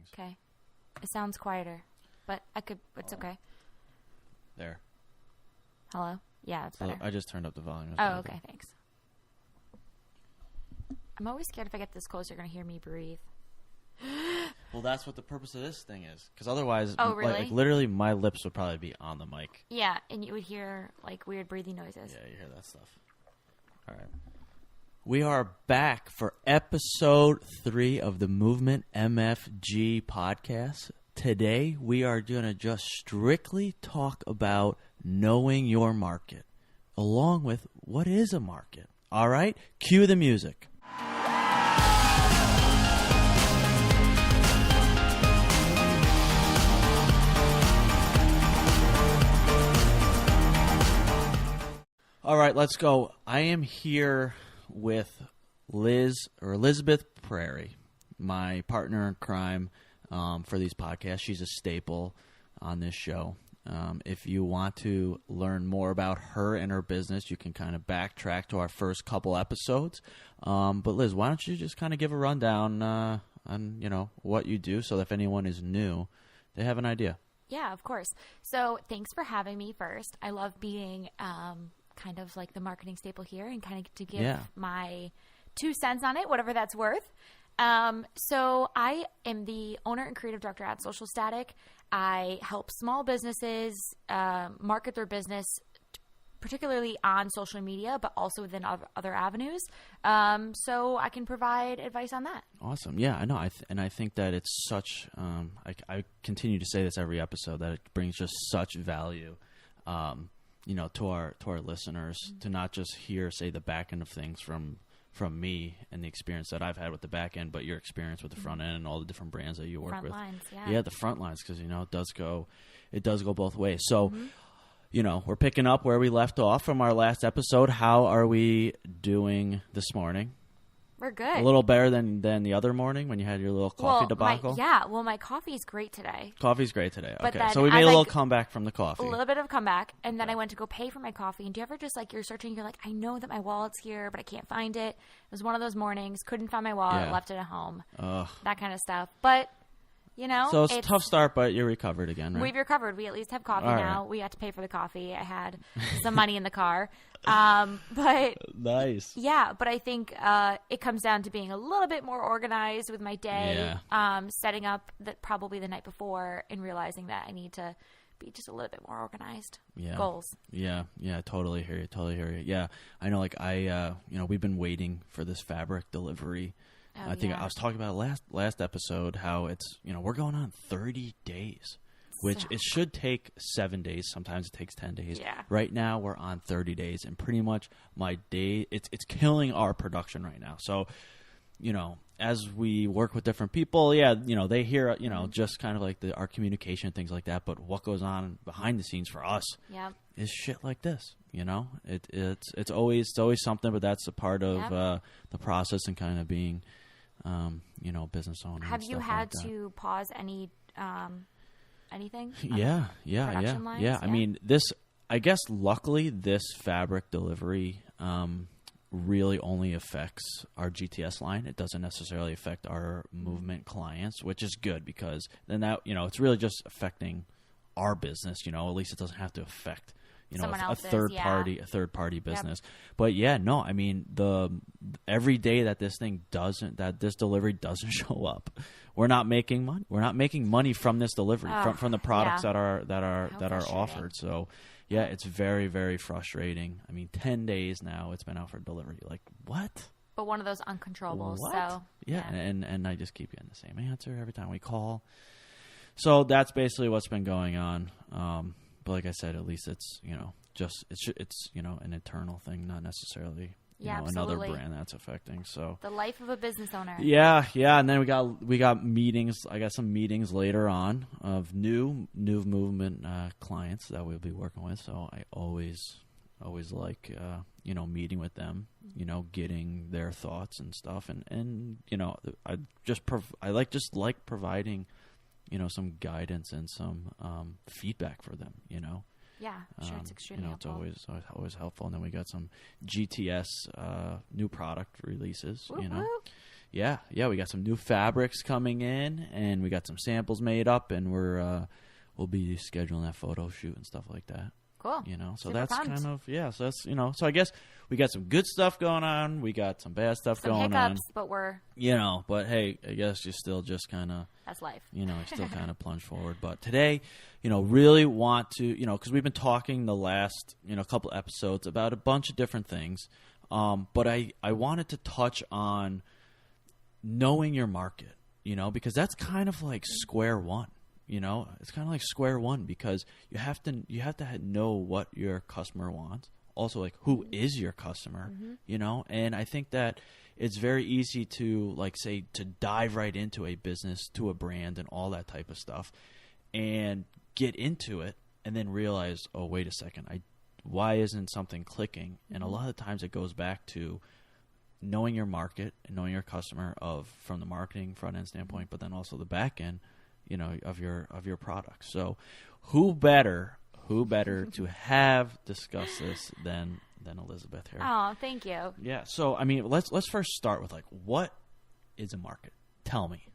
settings. Okay. It sounds quieter, but it's okay. There. Hello? Yeah, it's better. I just turned up the volume. Oh, okay, thanks. I'm always scared if I get this close, you're going to hear me breathe. Well, that's what the purpose of this thing is. Because otherwise, really? like literally my lips would probably be on the mic. Yeah, and you would hear like weird breathing noises. Yeah, you hear that stuff. All right. We are back for episode 3 of the Movement MFG Podcast. Today, we are going to just strictly talk about knowing your market, along with what is a market. All right? Cue the music. All right, let's go. I am here with Elizabeth Prairie, my partner in crime for these podcasts. She's a staple on this show. If you want to learn more about her and her business, you can kind of backtrack to our first couple episodes. But Liz, why don't you just kind of give a rundown on what you do, so that if anyone is new, they have an idea. Yeah, of course. So thanks for having me first. I love being kind of like the marketing staple here and kind of to give my 2 cents on it, whatever that's worth. So I am the owner and creative director at Social Static. I help small businesses market their business, particularly on social media, but also within other avenues. So I can provide advice on that. Awesome. Yeah, I know. I think that it's such, I continue to say this every episode, that it brings just such value, to our listeners, to not just hear, say, the back end of things from me and the experience that I've had with the back end, but your experience with the front end and all the different brands that you work with. Front lines, yeah. Yeah, the front lines, because, it does go both ways. So, we're picking up where we left off from our last episode. How are we doing this morning? We're good. A little better than the other morning when you had your little coffee debacle? My coffee's great today. Coffee's great today. But okay, so we made a little comeback from the coffee. A little bit of a comeback, and then I went to go pay for my coffee. And do you ever just, you're searching, you're like, I know that my wallet's here, but I can't find it. It was one of those mornings, couldn't find my wallet, left it at home. That kind of stuff. But, So it's a tough start, but you're recovered again, right? We've recovered. We at least have coffee now. Right. We got to pay for the coffee. I had some money in the car. But nice. Yeah, but I think it comes down to being a little bit more organized with my day, setting up that probably the night before and realizing that I need to be just a little bit more organized. Yeah. Goals. Yeah, totally hear you. Yeah, I know, we've been waiting for this fabric delivery. I think I was talking about last episode how it's, we're going on 30 days. Which it should take 7 days. Sometimes it takes 10 days. Yeah. Right now we're on 30 days, and pretty much my day it's killing our production right now. So, as we work with different people, they hear just kind of like our communication, things like that. But what goes on behind the scenes for us is shit like this. It's always something, but that's a part of the process and kind of being business owner. Have you had to pause any? Anything? Yeah. I mean, I guess luckily this fabric delivery really only affects our GTS line. It doesn't necessarily affect our movement clients, which is good, because then that, it's really just affecting our business, at least it doesn't have to affect a third party business. Yep. But I mean, every day that this delivery doesn't show up, we're not making money. We're not making money from this delivery, from the products that are offered. So it's very, very frustrating. I mean, 10 days now it's been out for delivery. Like, what? But one of those uncontrollables. What? So and I just keep getting the same answer every time we call. So that's basically what's been going on. But like I said, at least it's it's an internal thing, not necessarily another brand that's affecting. So the life of a business owner. Yeah, and then we got meetings. I got some meetings later on of new movement clients that we'll be working with. So I always like meeting with them, getting their thoughts and stuff, and I like providing some guidance and some feedback for them, Yeah, sure, it's extremely helpful. It's always helpful. And then we got some GTS new product releases, Woo-hoo. Yeah, we got some new fabrics coming in, and we got some samples made up, and we'll be scheduling that photo shoot and stuff like that. Cool. So that's pumped. So that's so I guess we got some good stuff going on. We got some bad stuff going on. But we're but hey, I guess you still just kind of that's life. Still kind of plunge forward. But today, really want to because we've been talking the last couple episodes about a bunch of different things. But I wanted to touch on knowing your market, because that's kind of like square one. It's kind of like square one because you have to know what your customer wants. Also, like, who is your customer, And I think that it's very easy to, to dive right into a business, to a brand and all that type of stuff and get into it and then realize, oh, wait a second, why isn't something clicking? And a lot of times it goes back to knowing your market and knowing your customer from the marketing front end standpoint, but then also the back end, of your product. So who better to have discussed this than Elizabeth here. Oh, thank you. Yeah. So, I mean, let's first start with what is a market? Tell me.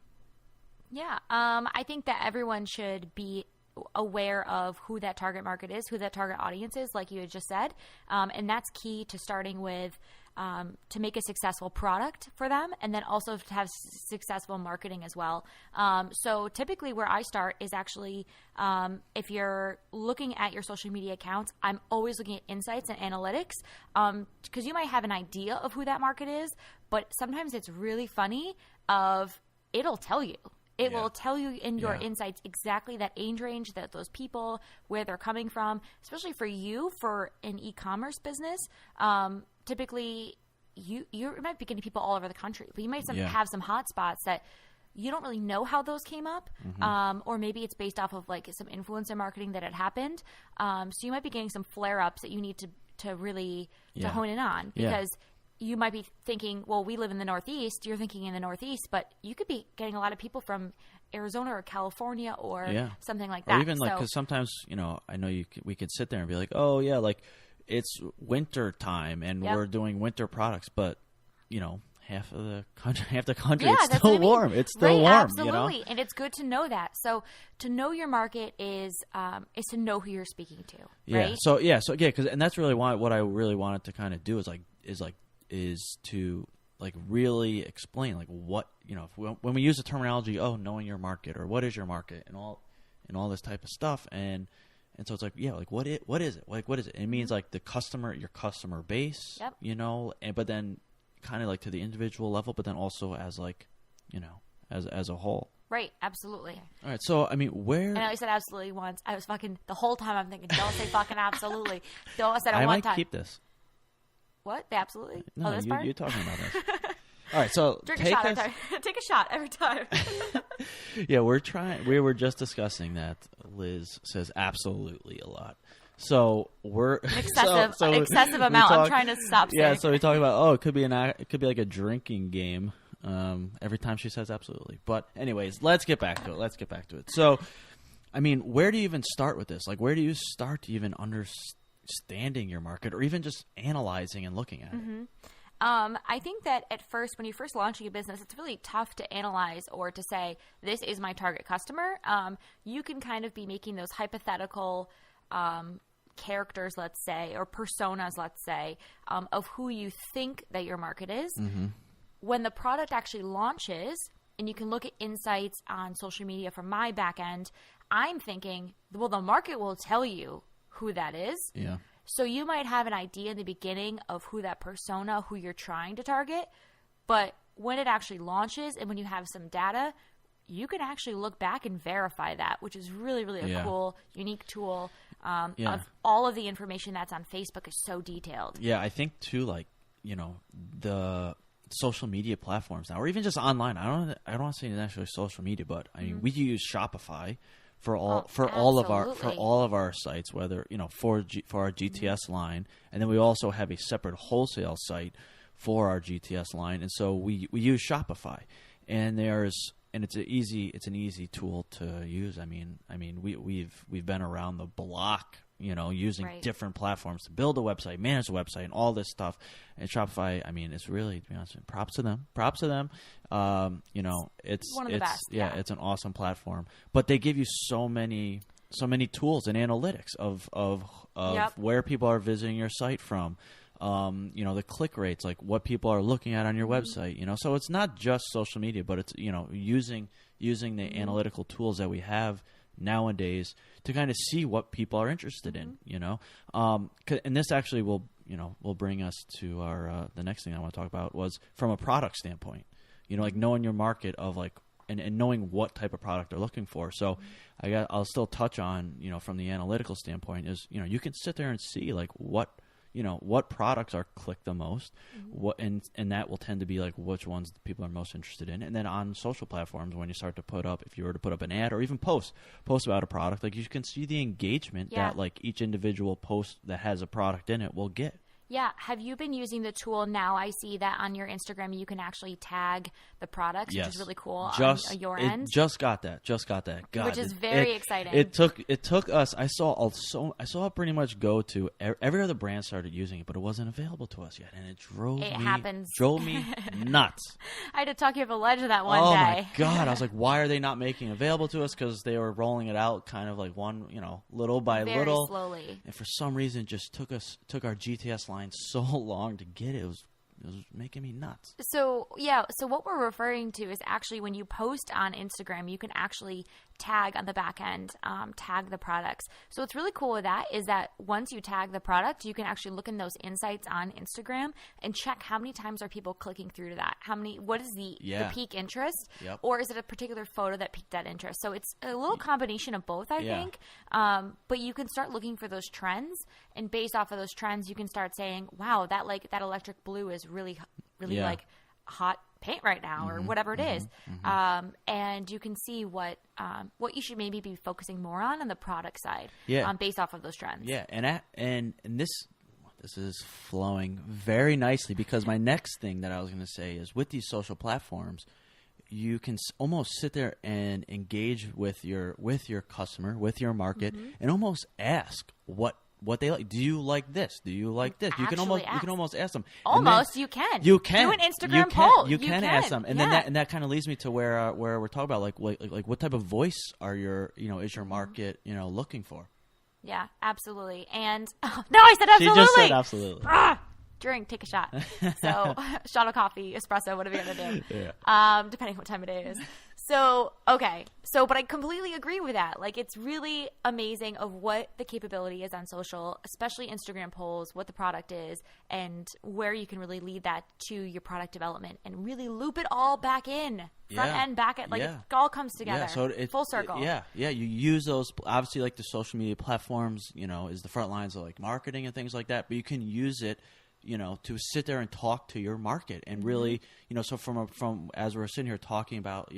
Yeah. I think that everyone should be aware of who that target market is, who that target audience is, like you had just said. And that's key to starting with to make a successful product for them, and then also to have successful marketing as well. So typically where I start is actually if you're looking at your social media accounts, I'm always looking at insights and analytics because you might have an idea of who that market is, but sometimes it's really funny it'll tell you. It will tell you in your insights exactly that age range, that those people, where they're coming from, especially for you, for an e-commerce business. Typically, you might be getting people all over the country, but you might have some hot spots that you don't really know how those came up, or maybe it's based off of some influencer marketing that had happened. So you might be getting some flare-ups that you need to really to hone in on because you might be thinking, well, we live in the Northeast. You're thinking in the Northeast, but you could be getting a lot of people from Arizona or California or something like that. Or even because sometimes, I know we could sit there and be like, oh yeah, it's winter time and we're doing winter products, but half the country it's still warm. It's still warm. Absolutely. And it's good to know that. So to know your market is to know who you're speaking to. Right? So because and that's really what I really wanted to kind of do is to really explain what when we use the terminology, knowing your market or what is your market and all this type of stuff and so it's what is it? What is it? It means the customer, your customer base, and but then kind of to the individual level, but then also as as a whole. Right, absolutely. All right, so I mean, where? I know you said absolutely once. I was fucking the whole time. I'm thinking, don't say fucking absolutely. Don't say it one time. I might keep this. What? The absolutely? No, you're talking about this. All right, so take a shot every time. Take a shot every time. Yeah, we were just discussing that Liz says absolutely a lot. So we're excessive amount. I'm trying to stop saying. Yeah, so we talk about it could be like a drinking game every time she says absolutely. But anyways, let's get back to it. So I mean, where do you even start with this? Where do you start to even understanding your market or even just analyzing and looking at it? I think that at first, when you're first launching a business, it's really tough to analyze or to say, this is my target customer. You can kind of be making those hypothetical characters, let's say, or personas, let's say, of who you think that your market is. Mm-hmm. When the product actually launches, and you can look at insights on social media from my back end, I'm thinking, well, the market will tell you who that is. Yeah. So you might have an idea in the beginning of who that persona, who you're trying to target, but when it actually launches and when you have some data, you can actually look back and verify that, which is really, really a cool, unique tool. Of all of the information that's on Facebook is so detailed. Yeah, I think too, the social media platforms now, or even just online. I don't want to say necessarily social media, but I mean, we use Shopify for all of our sites, whether for our GTS line, and then we also have a separate wholesale site for our GTS line, and so we use Shopify, and there's it's an easy tool to use. I mean, we've been around the block, using different platforms to build a website, manage the website, and all this stuff. And Shopify, I mean, it's really, to be honest, props to them. It's one of the best. Yeah, it's an awesome platform, but they give you so many tools and analytics of where people are visiting your site from. The click rates, like what people are looking at on your website, so it's not just social media, but it's, using the analytical tools that we have nowadays to kind of see what people are interested in, and this actually will bring us to our, the next thing I want to talk about was from a product standpoint, like knowing your market of like, and knowing what type of product they're looking for. So I'll still touch on, from the analytical standpoint is, you can sit there and see like what products are clicked the most, and that will tend to be like which ones people are most interested in. And then on social platforms, when you start to if you were to put up an ad or even post about a product, like you can see the engagement that like each individual post that has a product in it will get. Yeah. Have you been using the tool now? I see that on your Instagram, you can actually tag the products, which is really cool on your end. Just got that. God, which is very exciting. It took us. I saw it pretty much go to every other brand started using it, but it wasn't available to us yet, and it drove me nuts. I had to talk you up a ledge of that one day. Oh my God! I was like, why are they not making it available to us? Because they were rolling it out kind of like little by little, slowly. And for some reason, it just took our GTS line so long to get it. It was making me nuts. So what we're referring to is actually when you post on Instagram, you can actually tag on the back end, tag the products. So what's really cool with that is that once you tag the product, you can actually look in those insights on Instagram and check how many times are people clicking through to that. What is the peak interest, or is it a particular photo that piqued that interest? So it's a little combination of both, I think. But you can start looking for those trends, and based off of those trends, you can start saying, wow, that electric blue is really like hot paint right now, or whatever it is. And you can see what you should maybe be focusing more on the product side, based off of those trends. Yeah, and this is flowing very nicely, because my next thing that I was going to say is with these social platforms, you can almost sit there and engage with your customer, with your market, and almost ask what they like. Do you like this? Do you like this? You can almost ask them. You can do an Instagram poll. You can ask them, and then that kind of leads me to where we're talking about like what type of voice is your market looking for? Yeah, absolutely. And no, I said absolutely. She just said absolutely. Drink, take a shot. So shot of coffee, espresso, whatever you're gonna do. Depending what time it is. So, okay. But I completely agree with that. Like, it's really amazing of what the capability is on social, especially Instagram polls, what the product is, and where you can really lead that to your product development and really loop it all back in, front end, back end. Like, it all comes together. Yeah, so full circle. You use those, obviously, like the social media platforms, is the front lines of like marketing and things like that, but you can use it to sit there and talk to your market and really, so from as we're sitting here talking about,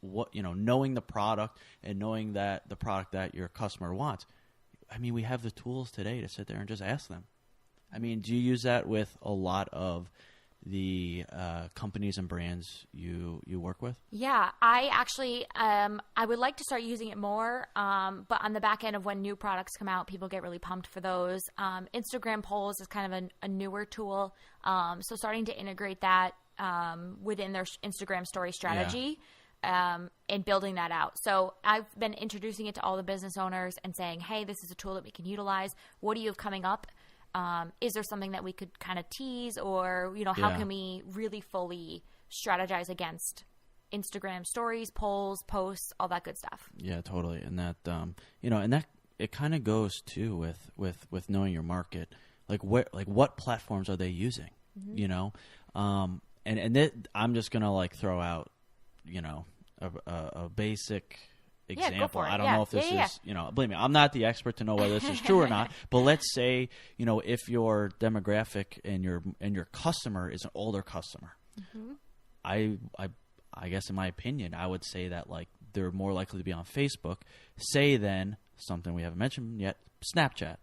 what, knowing the product and knowing that the product that your customer wants. I mean, we have the tools today to sit there and just ask them. I mean, do you use that with a lot of the companies and brands you work with? Yeah, I actually I would like to start using it more, but on the back end of when new products come out, people get really pumped for those. Instagram polls is kind of a newer tool, so starting to integrate that within their Instagram story strategy. And building that out. So I've been introducing it to all the business owners and saying, hey, this is a tool that we can utilize. What do you have coming up? Is there something that we could kind of tease, or, how can we really fully strategize against Instagram stories, polls, posts, all that good stuff? Yeah, totally. And that, and that it kind of goes too with knowing your market, what platforms are they using, and I'm just going to throw out, a basic example. I don't know if this is, believe me, I'm not the expert to know whether this is true or not, but let's say, if your demographic and your customer is an older customer, I guess in my opinion, I would say that they're more likely to be on Facebook, than something we haven't mentioned yet, Snapchat.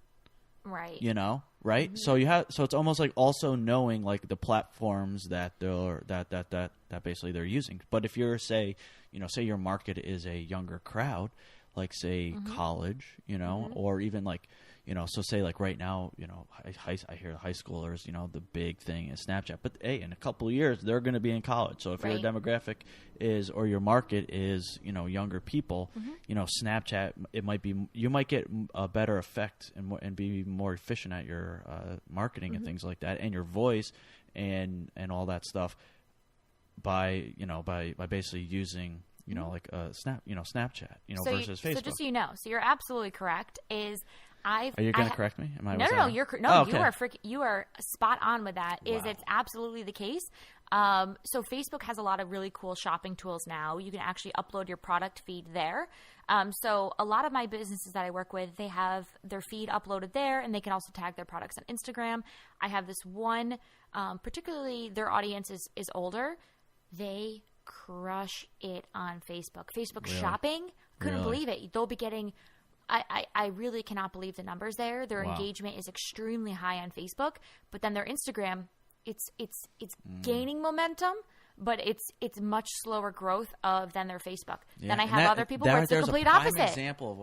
Right. Right? So it's almost like also knowing the platforms that that basically they're using. But if you're, say, say your market is a younger crowd, like say college, or even like, so say like right now, I hear high schoolers, the big thing is Snapchat. But hey, in a couple of years, they're going to be in college. So if your demographic is, or your market is, younger people, Snapchat, you might get a better effect and be more efficient at your marketing and things like that, and your voice and all that stuff by basically using like Snapchat, versus Facebook. So just so you know, so you're absolutely correct. Are you going to correct me? No. You are spot on with that. Wow. It's absolutely the case. So Facebook has a lot of really cool shopping tools now. You can actually upload your product feed there. So a lot of my businesses that I work with, they have their feed uploaded there, and they can also tag their products on Instagram. I have this one, particularly their audience is older. They crush it on Facebook. Facebook shopping, couldn't believe it. They'll be getting... I really cannot believe the numbers there. Their engagement is extremely high on Facebook, but then their Instagram, it's gaining momentum, but it's much slower growth than their Facebook. Yeah. Then I have other people where it's the complete opposite. There's a prime example of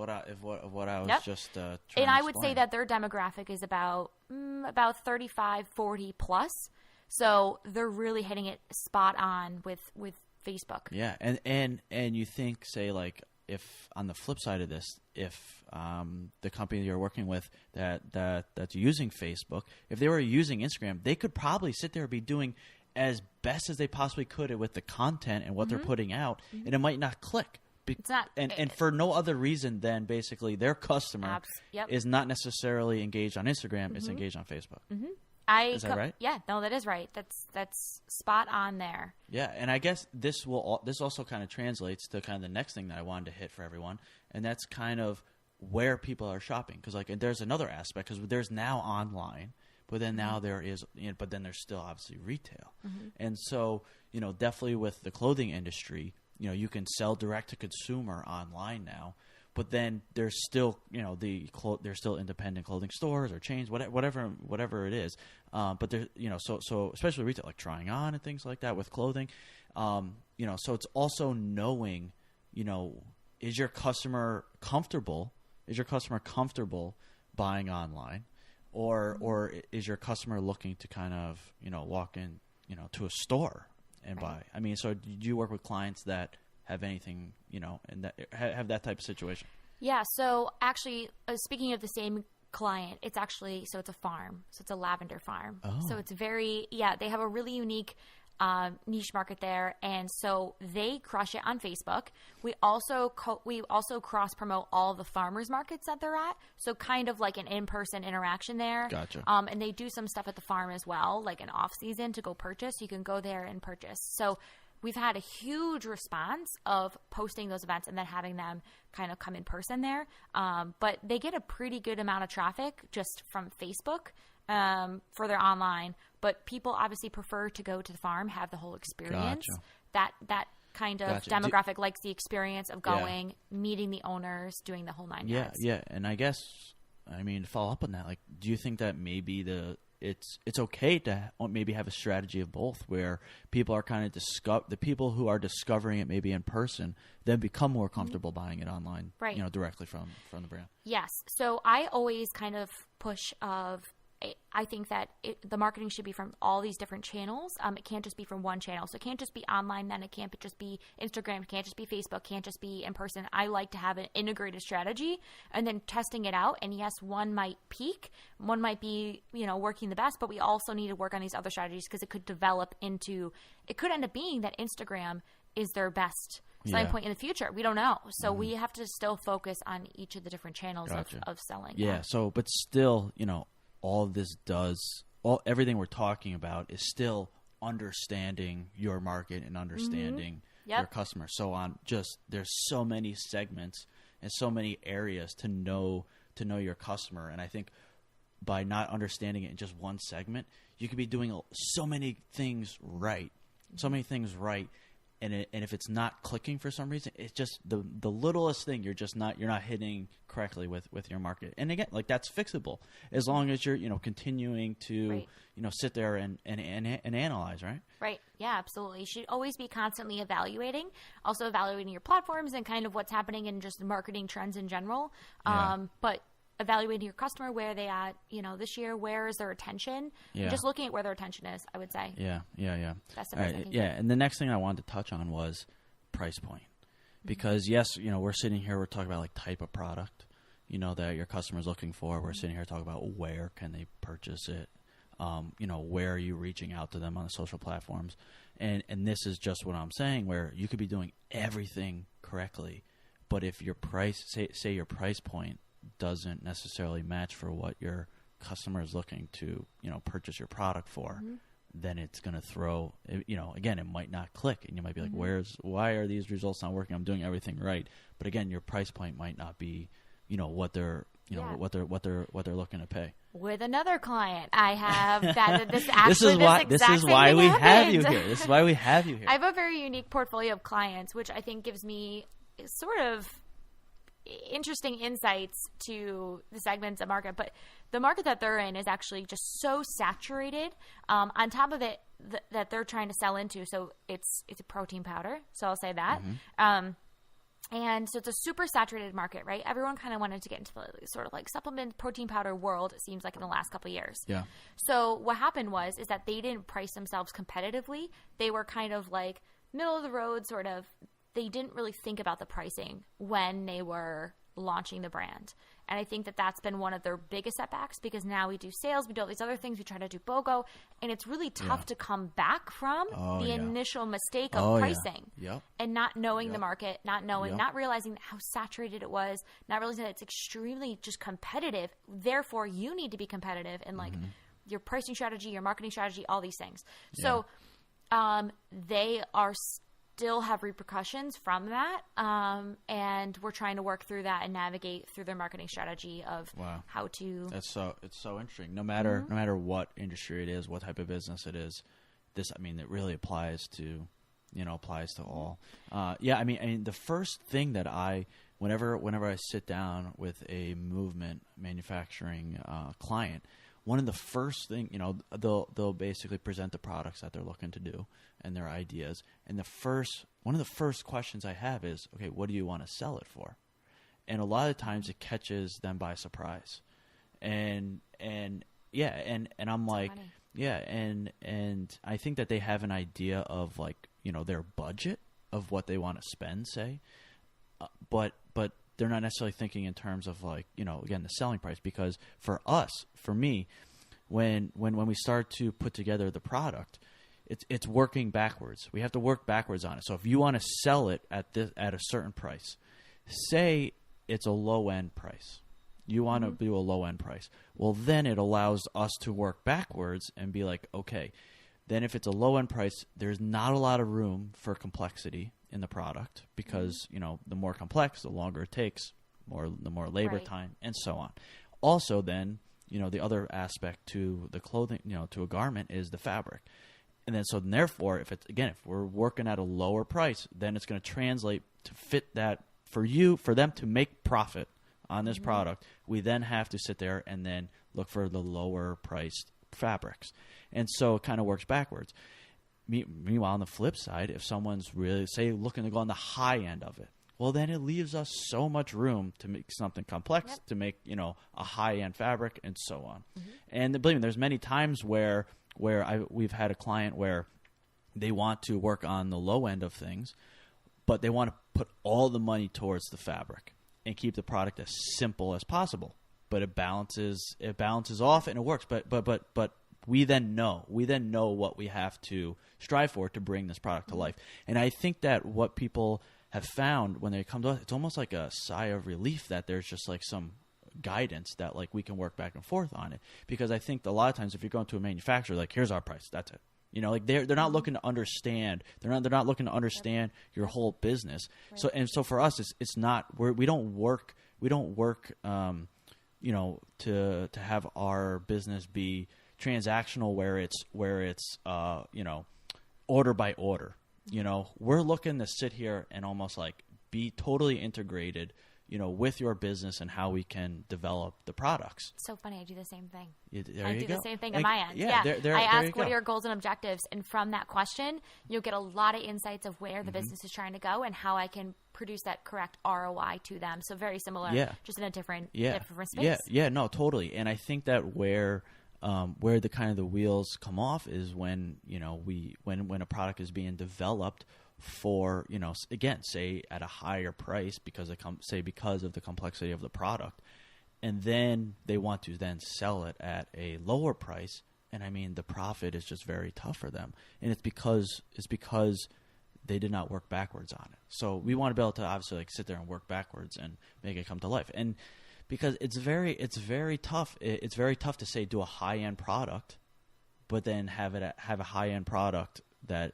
what I was just trying to And I would say that their demographic is about 35, 40 plus. So they're really hitting it spot on with Facebook. Yeah, and you think, say, like, if on the flip side of this, if the company you're working with that's using Facebook, if they were using Instagram, they could probably sit there and be doing as best as they possibly could with the content and what they're putting out, and it might not click. It's not, and for no other reason than basically their customer is not necessarily engaged on Instagram; it's engaged on Facebook. Is that right? Yeah, no, that is right. That's spot on there. Yeah, and I guess this also kind of translates to kind of the next thing that I wanted to hit for everyone, and that's kind of where people are shopping. Because and there's another aspect, because there's now online, but then now there is, but then there's still obviously retail, and so definitely with the clothing industry, you can sell direct to consumer online now. But then there's still, there's still independent clothing stores or chains, whatever it is. But there, so especially retail, like trying on and things like that with clothing. So it's also knowing, is your customer comfortable? Is your customer comfortable buying online, or is your customer looking to kind of, walk in, to a store and buy? I mean, so do you work with clients that have anything, and that have that type of situation? Yeah. So actually, speaking of the same client, it's a farm. So it's a lavender farm. Oh. So it's they have a really unique niche market there, and so they crush it on Facebook. We also cross promote all the farmers markets that they're at, so kind of like an in-person interaction there. Gotcha. And they do some stuff at the farm as well, like an off season to go purchase. You can go there and purchase. So we've had a huge response of posting those events and then having them kind of come in person there. But they get a pretty good amount of traffic just from Facebook for their online. But people obviously prefer to go to the farm, have the whole experience. Gotcha. That kind of demographic likes the experience of going, meeting the owners, doing the whole 9 yards. Yeah. And I guess, to follow up on that, like, do you think that maybe it's okay to maybe have a strategy of both, where people are kind of the people who are discovering it maybe in person then become more comfortable buying it online, right? Directly from the brand. Yes. So I always kind of push I think that the marketing should be from all these different channels. It can't just be from one channel. So it can't just be online, then it can't just be Instagram, it can't just be Facebook, can't just be in person. I like to have an integrated strategy and then testing it out. And yes, one might peak, one might be, working the best, but we also need to work on these other strategies because it could end up being that Instagram is their best selling point in the future. We don't know. So we have to still focus on each of the different channels of selling. Yeah. So, but still, all of this everything we're talking about is still understanding your market and understanding your customer. So there's so many segments and so many areas to know your customer. And I think by not understanding it in just one segment, you could be doing so many things right, and if it's not clicking for some reason, it's just the littlest thing. You're not hitting correctly with your market. And again, like that's fixable as long as you're continuing to sit there and analyze, right? Right. Yeah, absolutely. You should always be constantly evaluating, also evaluating your platforms and kind of what's happening in just marketing trends in general. But evaluating your customer, where they at, this year, where is their attention? And just looking at where their attention is, I would say. Yeah. That's the best I can do. And the next thing I wanted to touch on was price point. Because yes, we're sitting here, we're talking about like type of product, that your customer's looking for. We're sitting here talking about where can they purchase it. Where are you reaching out to them on the social platforms? And this is just what I'm saying, where you could be doing everything correctly, but if your price, say your price point doesn't necessarily match for what your customer is looking to, purchase your product for, then it's going to throw, again, it might not click, and you might be like, why are these results not working? I'm doing everything right. But again, your price point might not be, what they're, what they're looking to pay. With another client, I have that. This is why we have you here. This is why we have you here. I have a very unique portfolio of clients, which I think gives me sort of interesting insights to the segments of market. But the market that they're in is actually just so saturated. On top of it, that they're trying to sell into, so it's a protein powder. So I'll say that. And so it's a super saturated market, right? Everyone kind of wanted to get into the sort of like supplement protein powder world, it seems like, in the last couple of years. Yeah. So what happened is that they didn't price themselves competitively. They were kind of like middle of the road, sort of. They didn't really think about the pricing when they were launching the brand. And I think that that's been one of their biggest setbacks, because now we do sales, we do all these other things, we try to do BOGO, and it's really tough to come back from the initial mistake of pricing and not knowing the market, not realizing how saturated it was, not realizing that it's extremely just competitive. Therefore, you need to be competitive in like your pricing strategy, your marketing strategy, all these things. So they are still have repercussions from that, and we're trying to work through that and navigate through their marketing strategy of how to. It's so interesting. No matter what industry it is, what type of business it is, this, I mean, it really applies to all. I mean, the first thing that whenever I sit down with a movement manufacturing client, one of the first thing, they'll basically present the products that they're looking to do and their ideas. And one of the first questions I have is, okay, what do you want to sell it for? And a lot of times it catches them by surprise. And I'm like, and I think that they have an idea of like, their budget of what they want to spend, say, but they're not necessarily thinking in terms of like, again, the selling price. Because for me, when we start to put together the product, it's working backwards. We have to work backwards on it. So if you want to sell it at a certain price, say it's a low end price, you want to do a low end price. Well, then it allows us to work backwards and be like, okay, then if it's a low end price, there's not a lot of room for complexity in the product, because the more complex, the longer it takes, the more labor time, and so on. Also, then the other aspect to the clothing, to a garment, is the fabric. And then therefore, if we're working at a lower price, then it's going to translate to fit that for them to make profit on this product. We then have to sit there and then look for the lower priced fabrics. And so it kind of works backwards. Meanwhile, on the flip side, if someone's really, say, looking to go on the high end of it, well, then it leaves us so much room to make something complex, to make, a high-end fabric, and so on. And believe me, there's many times where we've had a client where they want to work on the low end of things, but they want to put all the money towards the fabric and keep the product as simple as possible. But it balances off and it works. But we then know what we have to strive for to bring this product to life. And I think that what people have found when they come to us, it's almost like a sigh of relief that there's just like some guidance that like we can work back and forth on it. Because I think a lot of times if you're going to a manufacturer, like, here's our price, that's it. Like they're not looking to understand. They're not looking to understand your whole business. Right. So for us, it's not, we don't work to have our business be transactional where it's order by order. You know, we're looking to sit here and almost like be totally integrated, you know, with your business and how we can develop the products. So funny. I do the same thing. I do the same thing on my end. Yeah. I ask, what are your goals and objectives? And from that question, you'll get a lot of insights of where the business is trying to go and how I can produce that correct ROI to them. So very similar, just in a different space. Yeah, no, totally. And I think that where the kind of the wheels come off is when, you know, when a product is being developed for, you know, again, say at a higher price because of the complexity of the product, and then they want to then sell it at a lower price, and I mean the profit is just very tough for them, and it's because they did not work backwards on it. So we want to be able to obviously like sit there and work backwards and make it come to life, and because it's very tough. It's very tough to say do a high end product, but then have a high end product that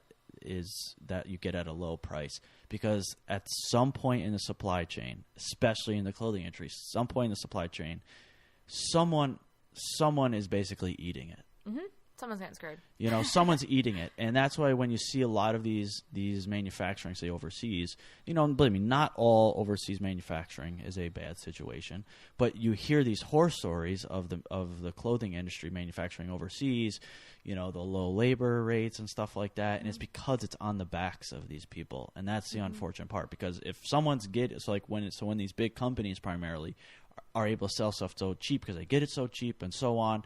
you get at a low price, because at some point in the supply chain, especially in the clothing industry, some point in the supply chain, someone is basically eating it. Mm-hmm. Someone's getting screwed. You know, someone's eating it, and that's why when you see a lot of these manufacturing, say overseas, you know, believe me, not all overseas manufacturing is a bad situation, but you hear these horror stories of the clothing industry manufacturing overseas, you know, the low labor rates and stuff like that, and it's because it's on the backs of these people, and that's the unfortunate part. Because if someone's when these big companies primarily are able to sell stuff so cheap because they get it so cheap and so on,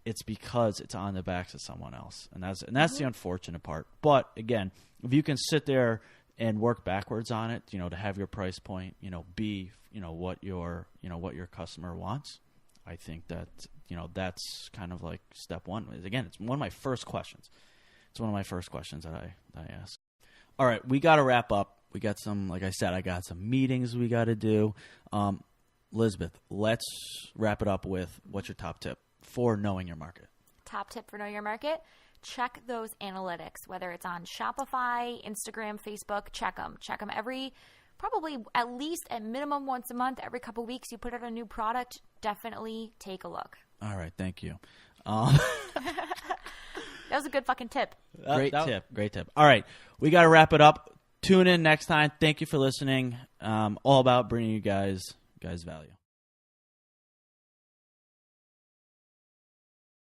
it's because it's on the backs of someone else, and that's the unfortunate part. But again, if you can sit there and work backwards on it, you know, to have your price point, you know, be, you know, what your customer wants, I think that, you know, that's kind of like step one. Again, it's one of my first questions. It's one of my first questions that I ask. All right, we got to wrap up. We got some, like I said, I got some meetings we got to do. Elizabeth, let's wrap it up with what's your top tip for knowing your market? Top tip for knowing your market: check those analytics, whether it's on Shopify, Instagram, Facebook. Check them probably at least at minimum once a month. Every couple of weeks you put out a new product, definitely take a look. All right, thank you. That was a good fucking tip. Great tip. All right, we got to wrap it up. Tune in next time. Thank you for listening. All about bringing you guys value.